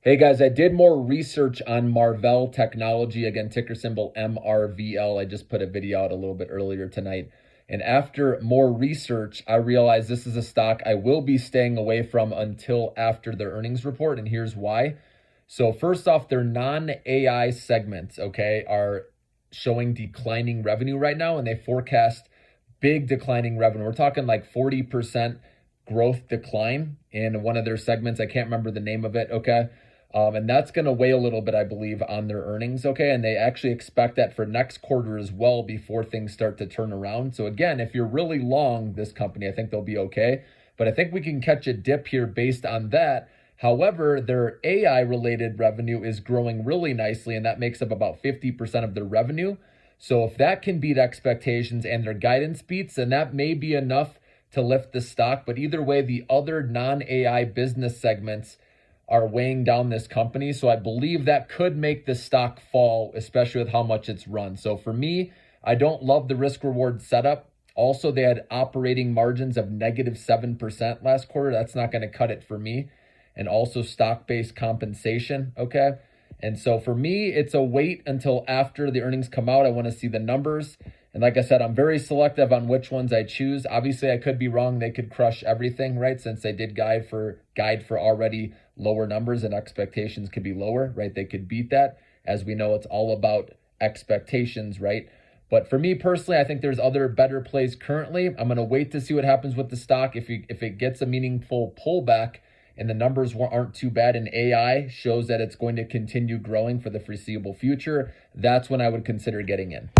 Hey guys, I did more research on Marvell technology. Again, ticker symbol MRVL. I just put a video out a little bit earlier tonight. And after more research, I realized this is a stock I will be staying away from until after their earnings report. And here's why. So first off, their non-AI segments, okay, are showing declining revenue right now, and they forecast big declining revenue. We're talking like 40% growth decline in one of their segments. I can't remember the name of it, okay? And that's going to weigh a little bit, I believe, on their earnings, okay? And they actually expect that for next quarter as well before things start to turn around. So again, if you're really long this company, I think they'll be okay. But I think we can catch a dip here based on that. However, their AI related revenue is growing really nicely, and that makes up about 50% of their revenue. So if that can beat expectations and their guidance beats, then that may be enough to lift the stock. But either way, the other non-AI business segments are weighing down this company. So I believe that could make the stock fall, especially with how much it's run. So for me, I don't love the risk reward setup. Also, they had operating margins of -7% last quarter. That's not going to cut it for me. And also stock-based compensation, okay? And so for me, it's a wait until after the earnings come out. I want to see the numbers. And like I said, I'm very selective on which ones I choose. Obviously, I could be wrong. They could crush everything, right? Since they did guide for already lower numbers and expectations could be lower, right? They could beat that. As we know, it's all about expectations, right? But for me personally, I think there's other better plays currently. I'm going to wait to see what happens with the stock. If it gets a meaningful pullback and the numbers aren't too bad and AI shows that it's going to continue growing for the foreseeable future, that's when I would consider getting in.